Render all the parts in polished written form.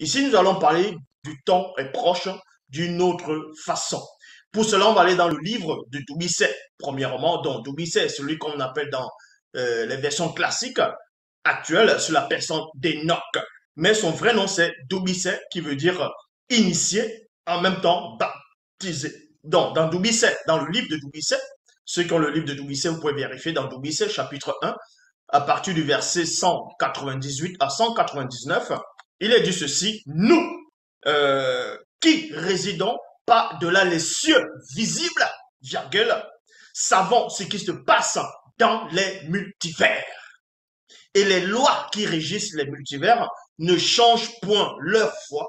Ici, nous allons parler du temps est proche d'une autre façon. Pour cela, on va aller dans le livre de Doumbisset, premièrement. Donc, Doumbisset, celui qu'on appelle dans les versions classiques actuelles sur la personne d'Enoch. Mais son vrai nom, c'est Doumbisset, qui veut dire initié, en même temps baptisé. Donc, dans Doumbisset, dans le livre de Doumbisset, ceux qui ont le livre de Doumbisset, vous pouvez vérifier dans Doumbisset, chapitre 1, à partir du verset 198 à 199, il est dit ceci, nous, qui résidons par-delà les cieux visibles, virgule, savons ce qui se passe dans les multivers. Et les lois qui régissent les multivers ne changent point leur foi,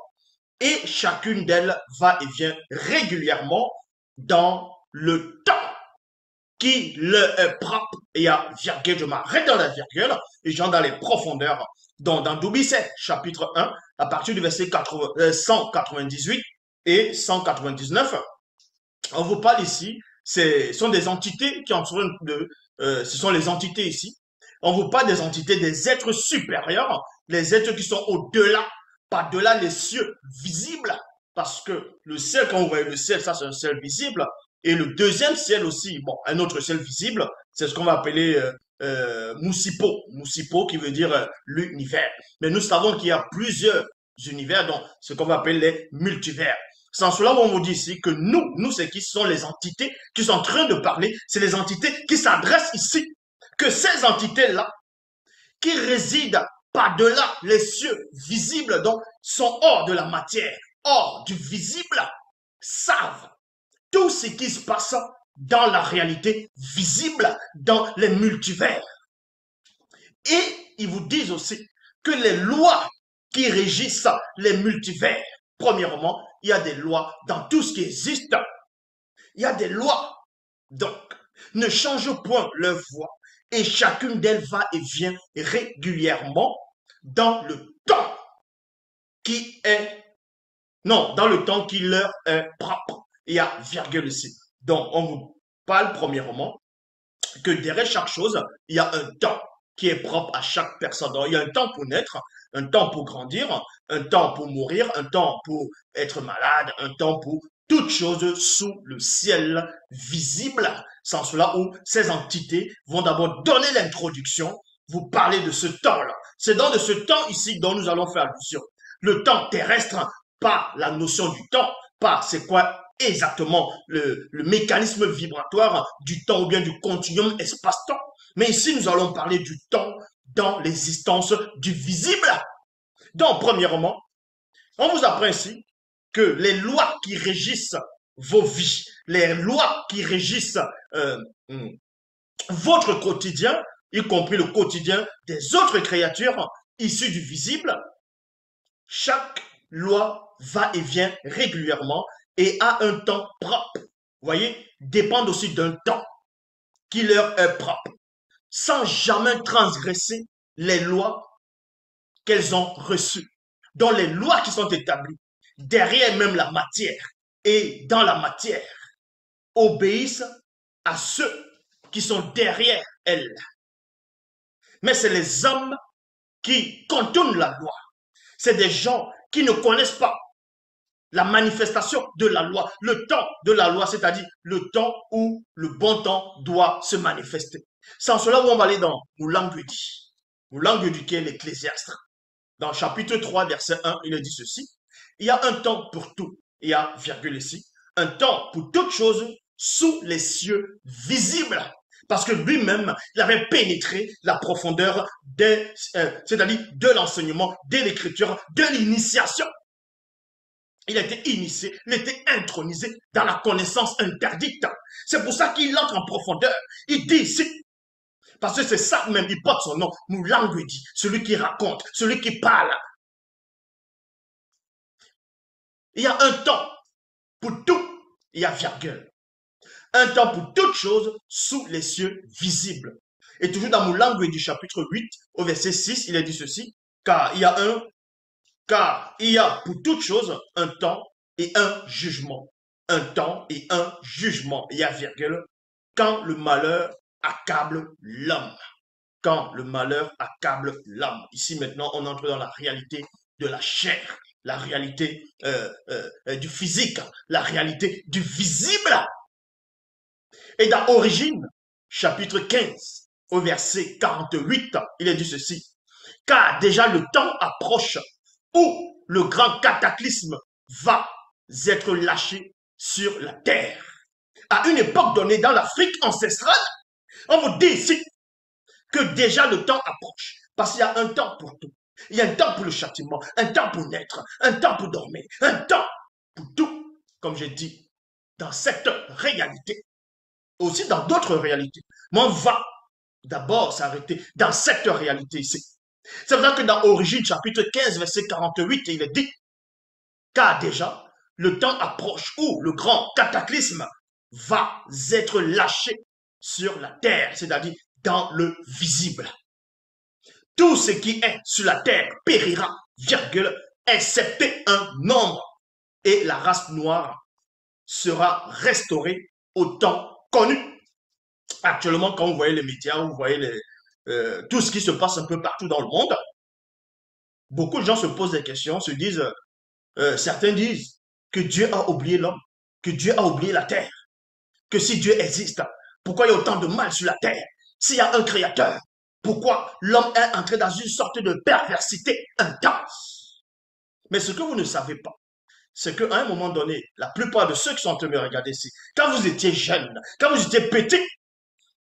et chacune d'elles va et vient régulièrement dans le temps qui leur est propre. Et il y a virgule, je m'arrête dans la virgule et j'entre dans les profondeurs. Donc, dans Doumbisset, chapitre 1, à partir du verset 198 et 199, on vous parle ici, ce sont des entités qui sont en train de, ce sont les entités ici. On vous parle des entités, des êtres supérieurs, les êtres qui sont au-delà, par-delà les cieux visibles, parce que le ciel, quand vous voyez le ciel, ça c'est un ciel visible, et le deuxième ciel aussi, bon, un autre ciel visible, c'est ce qu'on va appeler Moussipo, Moussipo qui veut dire l'univers. Mais nous savons qu'il y a plusieurs univers, donc ce qu'on va appeler les multivers. Sans cela, on vous dit ici que nous, c'est qui sont les entités qui sont en train de parler, c'est les entités qui s'adressent ici. Que ces entités-là, qui résident par-delà les cieux visibles, donc sont hors de la matière, hors du visible, savent tout ce qui se passe dans la réalité visible, dans les multivers. Et ils vous disent aussi que les lois qui régissent les multivers, premièrement, il y a des lois dans tout ce qui existe. Il y a des lois. Donc, ne change point leur voix et chacune d'elles va et vient régulièrement dans le temps qui est, non, dans le temps qui leur est propre. Il y a virgule ici. Donc, on vous parle premièrement que derrière chaque chose, il y a un temps qui est propre à chaque personne. Donc, il y a un temps pour naître, un temps pour grandir, un temps pour mourir, un temps pour être malade, un temps pour toute chose sous le ciel visible. Sans cela où ces entités vont d'abord donner l'introduction, vous parler de ce temps-là. C'est dans de ce temps ici dont nous allons faire allusion. Le temps terrestre, pas la notion du temps, pas c'est quoi exactement le mécanisme vibratoire du temps ou bien du continuum espace-temps. Mais ici, nous allons parler du temps dans l'existence du visible. Donc, premièrement, on vous apprend ici que les lois qui régissent vos vies, les lois qui régissent votre quotidien, y compris le quotidien des autres créatures issues du visible, chaque loi va et vient régulièrement et a un temps propre. Vous voyez, dépendent aussi d'un temps qui leur est propre, sans jamais transgresser les lois qu'elles ont reçues. Donc les lois qui sont établies derrière même la matière et dans la matière obéissent à ceux qui sont derrière elle. Mais c'est les hommes qui contournent la loi. C'est des gens qui ne connaissent pas la manifestation de la loi, le temps de la loi, c'est-à-dire le temps où le bon temps doit se manifester. Sans cela, on va aller dans Moulangudi. Moulangudi qui est l'Ecclésiaste. Dans chapitre 3, verset 1, il est dit ceci. Il y a un temps pour tout. Il y a, virgule ici, un temps pour toute chose sous les cieux visibles. Parce que lui-même, il avait pénétré la profondeur c'est-à-dire de l'enseignement, de l'écriture, de l'initiation. Il a été initié, il a été intronisé dans la connaissance interdite. C'est pour ça qu'il entre en profondeur. Il dit ici, parce que c'est ça même, il porte son nom, Moulangudi, celui qui raconte, celui qui parle. Il y a un temps pour tout, il y a virgule. Un temps pour toute chose sous les cieux visibles. Et toujours dans Moulangudi chapitre 8, au verset 6, il est dit ceci, car il y a pour toute chose un temps et un jugement. Un temps et un jugement. Il y a virgule. Quand le malheur accable l'homme. Quand le malheur accable l'homme. Ici maintenant, on entre dans la réalité de la chair. la réalité du physique, la réalité du visible. Et dans Origine, chapitre 15, au verset 48, il est dit ceci. Car déjà le temps approche où le grand cataclysme va être lâché sur la terre. À une époque donnée dans l'Afrique ancestrale, on vous dit ici que déjà le temps approche. Parce qu'il y a un temps pour tout. Il y a un temps pour le châtiment, un temps pour naître, un temps pour dormir, un temps pour tout. Comme j'ai dit, dans cette réalité, aussi dans d'autres réalités. Mais on va d'abord s'arrêter dans cette réalité ici. C'est pour ça que dans Origine, chapitre 15, verset 48, il est dit, car déjà, le temps approche où le grand cataclysme va être lâché sur la terre, c'est-à-dire dans le visible. Tout ce qui est sur la terre périra, virgule, excepté un nombre, et la race noire sera restaurée au temps connu. Actuellement, quand vous voyez les médias, vous voyez tout ce qui se passe un peu partout dans le monde, beaucoup de gens se posent des questions, se disent, certains disent que Dieu a oublié l'homme, que Dieu a oublié la terre, que si Dieu existe, pourquoi il y a autant de mal sur la terre? S'il y a un créateur, pourquoi l'homme est entré dans une sorte de perversité intense? Mais ce que vous ne savez pas, c'est qu'à un moment donné, la plupart de ceux qui sont en train de me regarder ici, quand vous étiez jeune, quand vous étiez petit,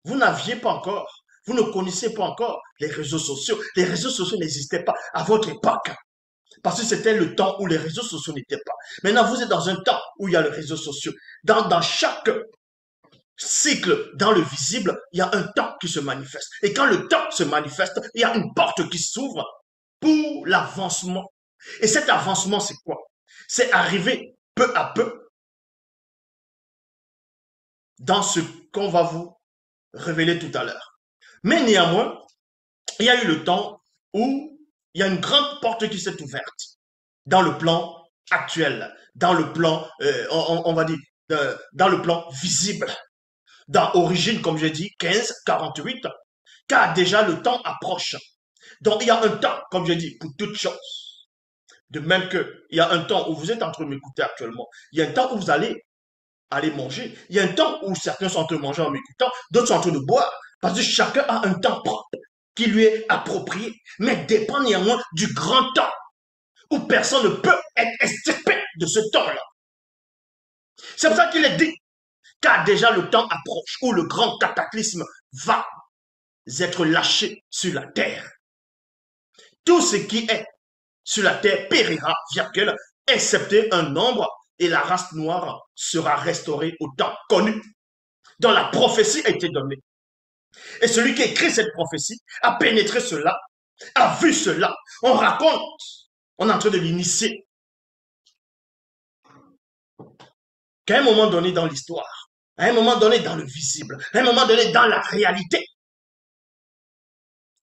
vous n'aviez pas encore, vous ne connaissez pas encore les réseaux sociaux. Les réseaux sociaux n'existaient pas à votre époque. Parce que c'était le temps où les réseaux sociaux n'étaient pas. Maintenant, vous êtes dans un temps où il y a les réseaux sociaux. Dans chaque cycle, dans le visible, il y a un temps qui se manifeste. Et quand le temps se manifeste, il y a une porte qui s'ouvre pour l'avancement. Et cet avancement, c'est quoi? C'est arriver peu à peu dans ce qu'on va vous révéler tout à l'heure. Mais néanmoins, il y a eu le temps où il y a une grande porte qui s'est ouverte dans le plan actuel, dans le plan, on va dire, dans le plan visible. Dans Origine, comme j'ai dit, 15, 48, car déjà le temps approche. Donc il y a un temps, comme je dis, pour toutes choses. De même qu'il y a un temps où vous êtes en train de m'écouter actuellement. Il y a un temps où vous allez aller manger. Il y a un temps où certains sont en train de manger en m'écoutant, d'autres sont en train de boire. Parce que chacun a un temps propre qui lui est approprié, mais dépend néanmoins du grand temps où personne ne peut être extirpé de ce temps-là. C'est pour ça qu'il est dit, car déjà le temps approche où le grand cataclysme va être lâché sur la terre. Tout ce qui est sur la terre périra, virgule, excepté un nombre, et la race noire sera restaurée au temps connu, dont la prophétie a été donnée. Et celui qui écrit cette prophétie a pénétré cela, a vu cela. On raconte, on est en train de l'initier. Qu'à un moment donné dans l'histoire, à un moment donné dans le visible, à un moment donné dans la réalité,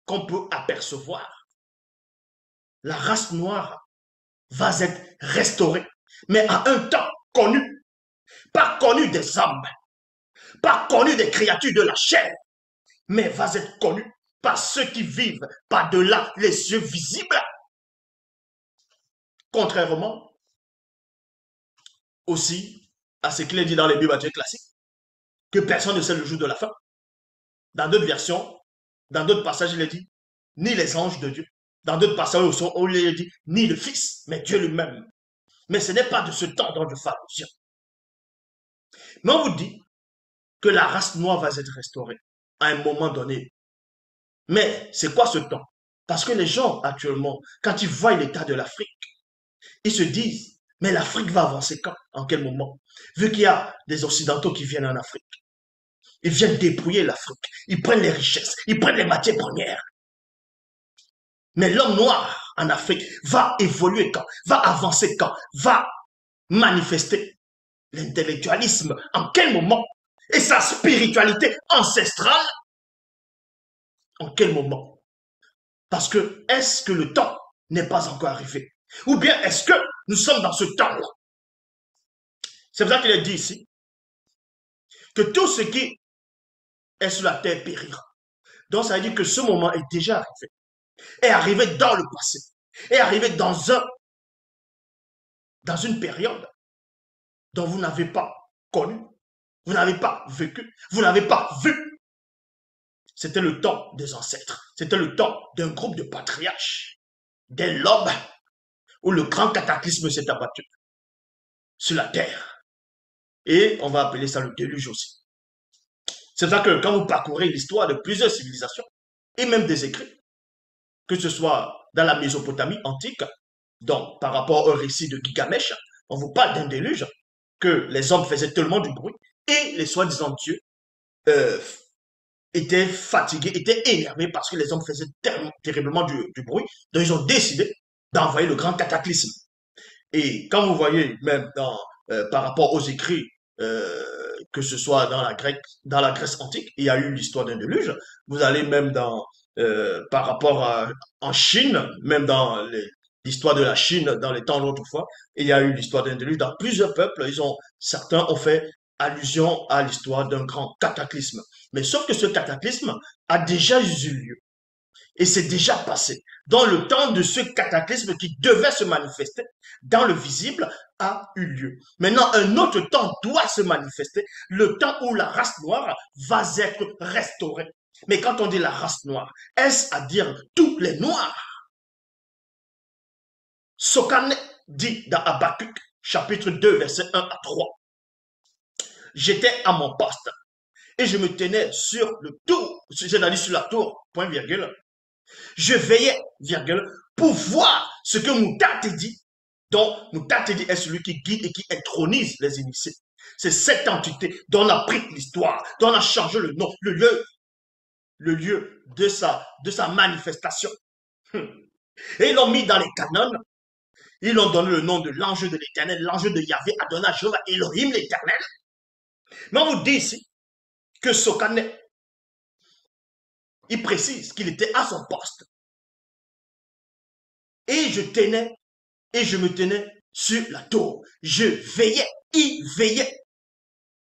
qu'on peut apercevoir, la race noire va être restaurée, mais à un temps connu, pas connu des hommes, pas connu des créatures de la chair, mais va être connu par ceux qui vivent par-delà les yeux visibles. Contrairement aussi à ce qu'il est dit dans les Bibles classiques, que personne ne sait le jour de la fin. Dans d'autres versions, dans d'autres passages, il est dit, ni les anges de Dieu. Dans d'autres passages, il est dit, ni le Fils, mais Dieu lui-même. Mais ce n'est pas de ce temps dont je parle. Mais on vous dit que la race noire va être restaurée à un moment donné. Mais c'est quoi ce temps? Parce que les gens, actuellement, quand ils voient l'état de l'Afrique, ils se disent, mais l'Afrique va avancer quand? En quel moment? Vu qu'il y a des Occidentaux qui viennent en Afrique. Ils viennent dépouiller l'Afrique. Ils prennent les richesses. Ils prennent les matières premières. Mais l'homme noir en Afrique va évoluer quand? Va avancer quand? Va manifester l'intellectualisme en quel moment? Et sa spiritualité ancestrale en quel moment? Parce que est-ce que le temps n'est pas encore arrivé? Ou bien est-ce que nous sommes dans ce temps-là? C'est pour ça qu'il est dit ici que tout ce qui est sur la terre périra. Donc ça veut dire que ce moment est déjà arrivé. Est arrivé dans le passé. Est arrivé dans un dans une période dont vous n'avez pas connu, vous n'avez pas vécu, vous n'avez pas vu. C'était le temps des ancêtres, c'était le temps d'un groupe de patriarches, dès l'aube où le grand cataclysme s'est abattu sur la terre. Et on va appeler ça le déluge aussi. C'est ça que quand vous parcourez l'histoire de plusieurs civilisations, et même des écrits, que ce soit dans la Mésopotamie antique, donc par rapport au récit de Gilgamesh, on vous parle d'un déluge, que les hommes faisaient tellement du bruit, et les soi-disant dieux euh, étaient fatigués, étaient énervés parce que les hommes faisaient terriblement du bruit, donc ils ont décidé d'envoyer le grand cataclysme. Et quand vous voyez, même par rapport aux écrits, que ce soit dans la Grèce antique, il y a eu l'histoire d'un déluge. Vous allez même par rapport en Chine, même dans l'histoire de la Chine dans les temps d'autrefois, il y a eu l'histoire d'un déluge. Dans plusieurs peuples, certains ont fait allusion à l'histoire d'un grand cataclysme. Mais sauf que ce cataclysme a déjà eu lieu. Et c'est déjà passé. Dans le temps de ce cataclysme qui devait se manifester dans le visible a eu lieu. Maintenant, un autre temps doit se manifester, le temps où la race noire va être restaurée. Mais quand on dit la race noire, est-ce à dire tous les noirs? Sokane dit dans Habakkuk, chapitre 2, verset 1 à 3. J'étais à mon poste et je me tenais sur le tour, c'est-à-dire sur la tour, point virgule. Je veillais, virgule, pour voir ce que Moutate dit. Donc, Moutate dit est celui qui guide et qui intronise les initiés. C'est cette entité dont on a pris l'histoire, dont on a changé le nom, le lieu de sa manifestation. Et ils l'ont mis dans les canons. Ils l'ont donné le nom de l'ange de l'éternel, l'ange de Yahvé, Adonai, Jéhovah, Elohim l'éternel. Mais on vous dit ici que Sokane, il précise qu'il était à son poste. Et je me tenais sur la tour. Je veillais, il veillait.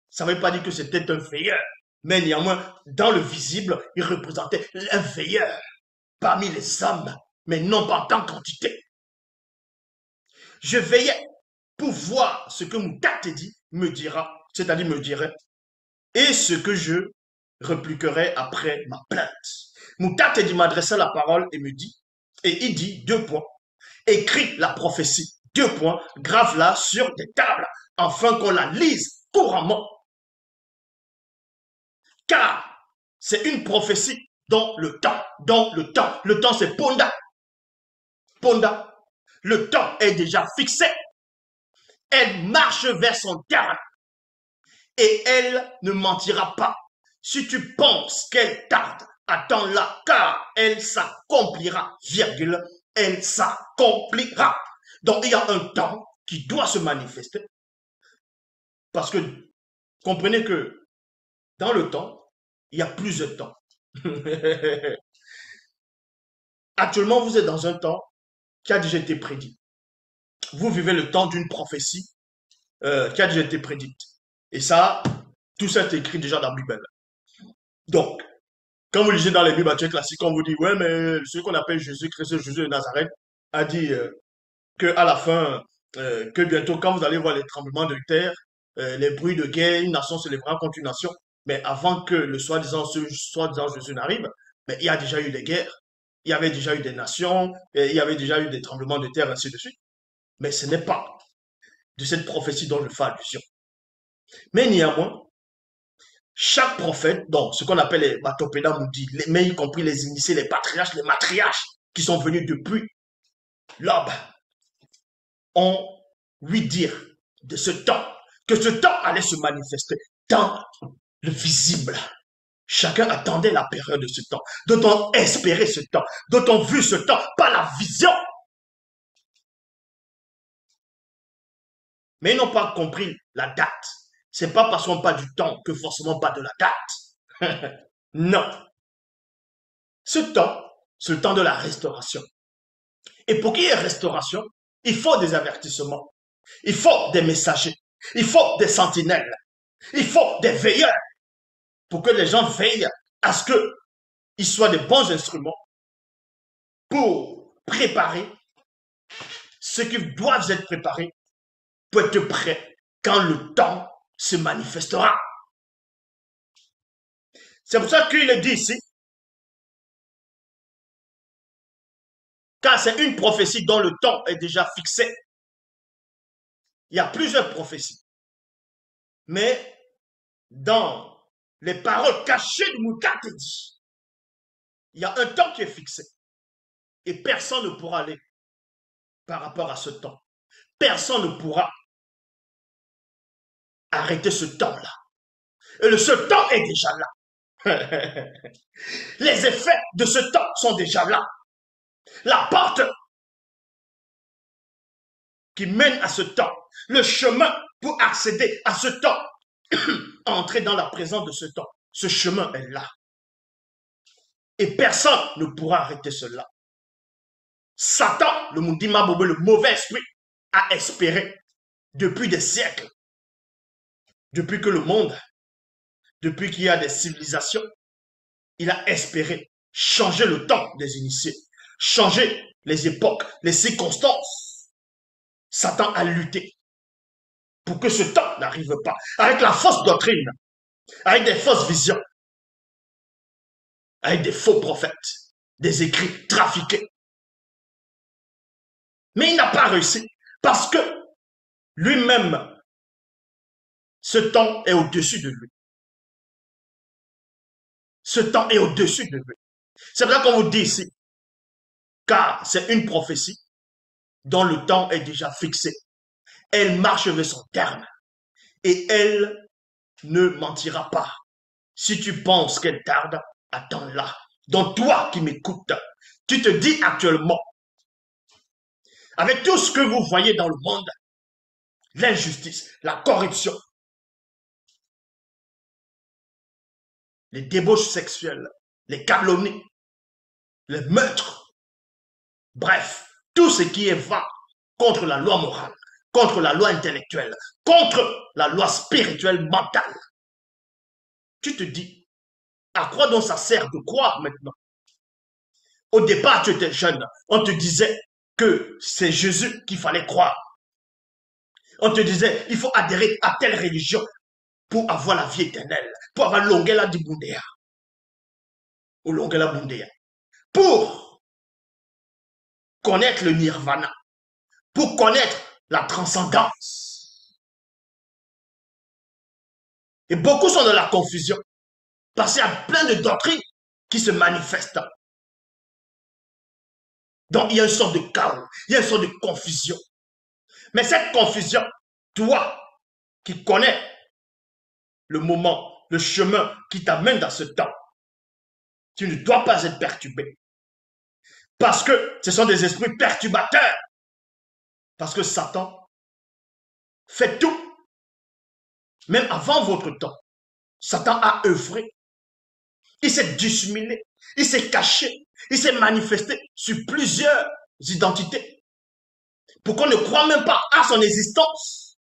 Ça ne veut pas dire que c'était un veilleur, mais néanmoins, dans le visible, il représentait un veilleur parmi les hommes, mais non pas en tant qu'entité. Je veillais pour voir ce que Moutate dit me dira, c'est-à-dire me dirait, et ce que je répliquerai après ma plainte. Moutate dit m'adressa la parole et me dit, et il dit 2 points. Écris la prophétie, 2 points, grave-la sur des tables, afin qu'on la lise couramment. Car c'est une prophétie dans le temps c'est Ponda. Ponda, le temps est déjà fixé. Elle marche vers son terme et elle ne mentira pas. Si tu penses qu'elle tarde, attends-la, car elle s'accomplira, virgule, elle s'accomplira. Donc, il y a un temps qui doit se manifester. Parce que, comprenez que dans le temps, il y a plusieurs temps. Actuellement, vous êtes dans un temps qui a déjà été prédit. Vous vivez le temps d'une prophétie qui a déjà été prédite. Et ça, tout ça est écrit déjà dans la Bible. Donc, quand vous lisez dans les Bibles classiques, on vous dit, ouais, mais ce qu'on appelle Jésus-Christ, Jésus de Nazareth, a dit qu'à la fin, que bientôt, quand vous allez voir les tremblements de terre, les bruits de guerre, une nation se lèvera contre une nation. Mais avant que le soi-disant Jésus n'arrive, mais il y a déjà eu des guerres, il y avait déjà eu des nations, il y avait déjà eu des tremblements de terre, ainsi de suite. Mais ce n'est pas de cette prophétie dont je fais allusion. Mais néanmoins, chaque prophète, donc ce qu'on appelle les Matopéda Moudi, mais y compris les initiés, les patriarches, les matriarches qui sont venus depuis l'aube, ont lui dire de ce temps, que ce temps allait se manifester dans le visible. Chacun attendait la période de ce temps, d'autant espérait ce temps, d'autant vu ce temps par la vision. Mais ils n'ont pas compris la date. C'est pas parce qu'on parle du temps que forcément pas de la date. Non. Ce temps, c'est le temps de la restauration. Et pour qu'il y ait restauration, il faut des avertissements. Il faut des messagers. Il faut des sentinelles. Il faut des veilleurs pour que les gens veillent à ce qu'ils soient des bons instruments pour préparer ce qui doivent être préparés pour être prêt quand le temps se manifestera. C'est pour ça qu'il est dit ici, car c'est une prophétie dont le temps est déjà fixé. Il y a plusieurs prophéties. Mais dans les paroles cachées de Moukatedi, il y a un temps qui est fixé. Et personne ne pourra aller par rapport à ce temps. Personne ne pourra arrêter ce temps-là. Et ce temps est déjà là. Les effets de ce temps sont déjà là. La porte qui mène à ce temps, le chemin pour accéder à ce temps, entrer dans la présence de ce temps, ce chemin est là. Et personne ne pourra arrêter cela. Satan, le Mundima Bobo, le mauvais esprit, a espéré depuis des siècles, depuis que le monde, depuis qu'il y a des civilisations, il a espéré changer le temps des initiés, changer les époques, les circonstances. Satan a lutté pour que ce temps n'arrive pas, avec la fausse doctrine, avec des fausses visions, avec des faux prophètes, des écrits trafiqués. Mais il n'a pas réussi parce que lui-même, ce temps est au-dessus de lui. Ce temps est au-dessus de lui. C'est pour ça qu'on vous dit ici, car c'est une prophétie dont le temps est déjà fixé. Elle marche vers son terme et elle ne mentira pas. Si tu penses qu'elle tarde, attends-la. Donc toi qui m'écoutes, tu te dis actuellement, avec tout ce que vous voyez dans le monde, l'injustice, la corruption, les débauches sexuelles, les calomnies, les meurtres, bref, tout ce qui est vain contre la loi morale, contre la loi intellectuelle, contre la loi spirituelle mentale. Tu te dis, à quoi donc ça sert de croire maintenant? Au départ, tu étais jeune, on te disait que c'est Jésus qu'il fallait croire. On te disait, il faut adhérer à telle religion pour avoir la vie éternelle, pour avoir l'ongela du Bundéa, ou l'ongela Bundéa, pour connaître le nirvana, pour connaître la transcendance. Et beaucoup sont dans la confusion, parce qu'il y a plein de doctrines qui se manifestent. Donc, il y a une sorte de chaos, il y a une sorte de confusion. Mais cette confusion, toi qui connais le moment, le chemin qui t'amène dans ce temps, tu ne dois pas être perturbé. Parce que ce sont des esprits perturbateurs. Parce que Satan fait tout. Même avant votre temps, Satan a œuvré. Il s'est dissimulé. Il s'est caché. Il s'est manifesté sur plusieurs identités. Pour qu'on ne croit même pas à son existence.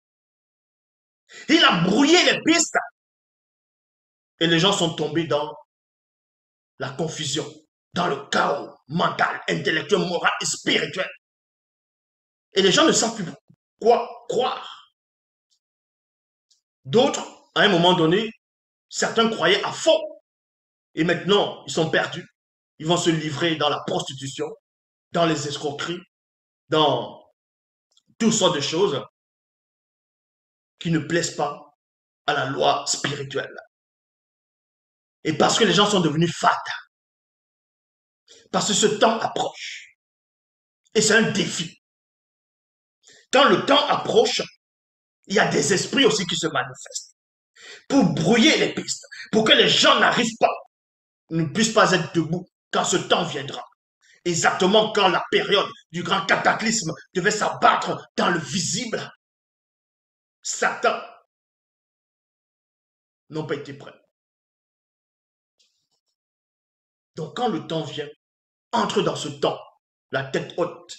Il a brouillé les pistes. Et les gens sont tombés dans la confusion, dans le chaos mental, intellectuel, moral et spirituel. Et les gens ne savent plus quoi croire. D'autres, à un moment donné, certains croyaient à fond. Et maintenant, ils sont perdus. Ils vont se livrer dans la prostitution, dans les escroqueries, dans toutes sortes de choses qui ne plaisent pas à la loi spirituelle. Et parce que les gens sont devenus fat, parce que ce temps approche. Et c'est un défi. Quand le temps approche, il y a des esprits aussi qui se manifestent pour brouiller les pistes, pour que les gens n'arrivent pas, ne puissent pas être debout quand ce temps viendra. Exactement quand la période du grand cataclysme devait s'abattre dans le visible, Satan n'ont pas été prêts. Donc quand le temps vient, entre dans ce temps, la tête haute.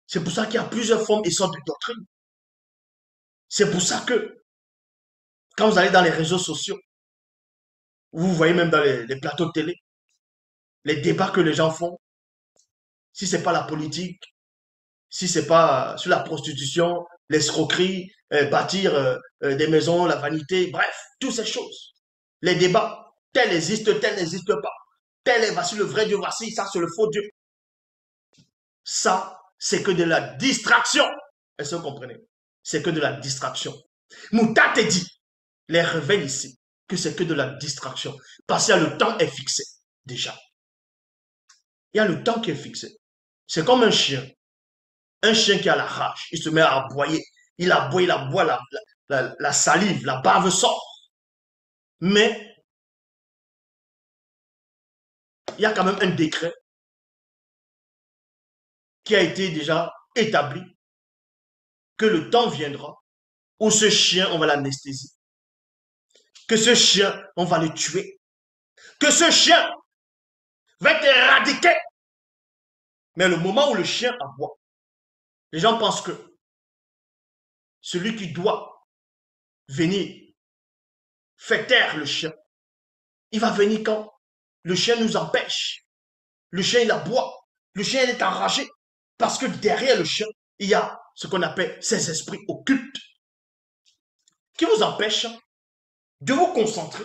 C'est pour ça qu'il y a plusieurs formes et sortes de doctrines. C'est pour ça que quand vous allez dans les réseaux sociaux, vous voyez même dans les plateaux de télé, les débats que les gens font, si ce n'est pas la politique, si c'est pas sur la prostitution, l'escroquerie, bâtir des maisons, la vanité, bref, toutes ces choses. Les débats, tel n'existe pas. Tel est, voici le vrai Dieu, voici, ça c'est le faux Dieu. Ça, c'est que de la distraction. Est-ce que vous comprenez? C'est que de la distraction. Mouta te dit, les réveils ici, que c'est que de la distraction. Parce que le temps est fixé, déjà. Il y a le temps qui est fixé. C'est comme un chien. Un chien qui a la rage, il se met à aboyer. Il aboie, la salive, la bave sort. Mais il y a quand même un décret qui a été déjà établi, que le temps viendra où ce chien, on va l'anesthésier. Que ce chien, on va le tuer. Que ce chien va être éradiqué. Mais le moment où le chien aboie, les gens pensent que celui qui doit venir faire taire le chien, il va venir quand le chien nous empêche. Le chien, il aboie. Le chien, il est enragé. Parce que derrière le chien, il y a ce qu'on appelle ces esprits occultes qui vous empêchent de vous concentrer,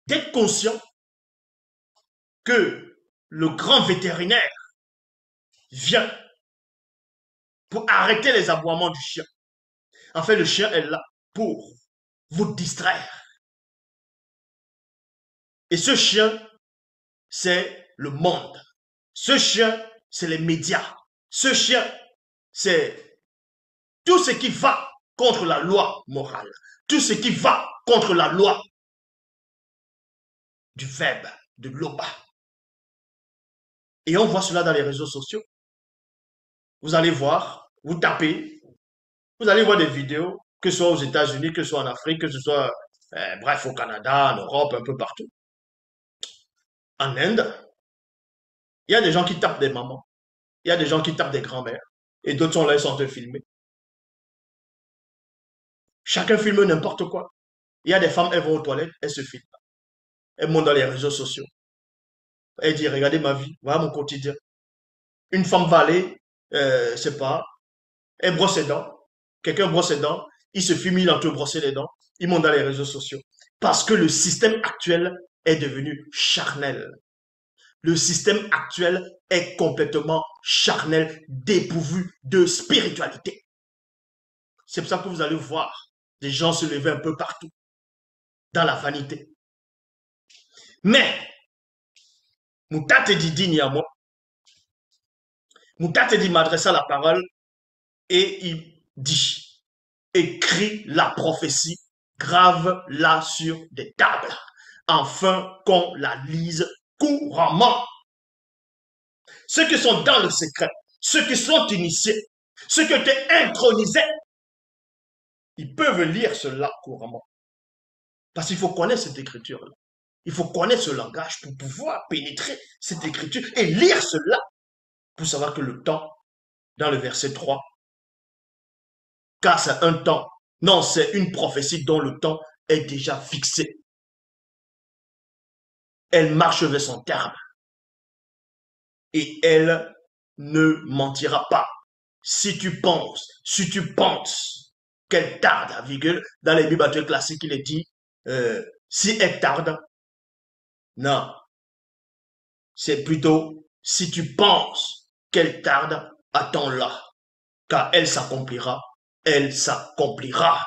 d'être conscient que le grand vétérinaire vient pour arrêter les aboiements du chien. En fait, le chien est là pour vous distraire. Et ce chien, c'est le monde. Ce chien, c'est les médias. Ce chien, c'est tout ce qui va contre la loi morale. Tout ce qui va contre la loi du verbe, de l'oba. Et on voit cela dans les réseaux sociaux. Vous allez voir, vous tapez, vous allez voir des vidéos, que ce soit aux États-Unis, que ce soit en Afrique, que ce soit, bref, au Canada, en Europe, un peu partout. En Inde, il y a des gens qui tapent des mamans, il y a des gens qui tapent des grands-mères, et d'autres sont là, ils sont en train de filmer. Chacun filme n'importe quoi. Il y a des femmes, elles vont aux toilettes, elles se filment. Elles montent dans les réseaux sociaux. Elles disent, regardez ma vie, voilà mon quotidien. Une femme va aller, je sais pas, elle brosse ses dents. Quelqu'un brosse ses dents, il se filme, il est en train de brosser les dents, il monte dans les réseaux sociaux. Parce que le système actuel est devenu charnel. Le système actuel est complètement charnel, dépourvu de spiritualité. C'est pour ça que vous allez voir des gens se lever un peu partout, dans la vanité. Mais, Mouta te dit digne à moi. Mouta te dit m'adresser la parole et il dit, écris la prophétie, grave-la sur des tables, afin qu'on la lise couramment. Ceux qui sont dans le secret, ceux qui sont initiés, ceux qui ont été intronisés, ils peuvent lire cela couramment. Parce qu'il faut connaître cette écriture-là. Il faut connaître ce langage pour pouvoir pénétrer cette écriture et lire cela pour savoir que le temps, dans le verset 3, car c'est un temps, non, c'est une prophétie dont le temps est déjà fixé. Elle marche vers son terme et elle ne mentira pas. Si tu penses qu'elle tarde, à virgule, dans les Bibles classiques, il est dit, si elle tarde, non, c'est plutôt, si tu penses qu'elle tarde, attends-la, car elle s'accomplira, elle s'accomplira.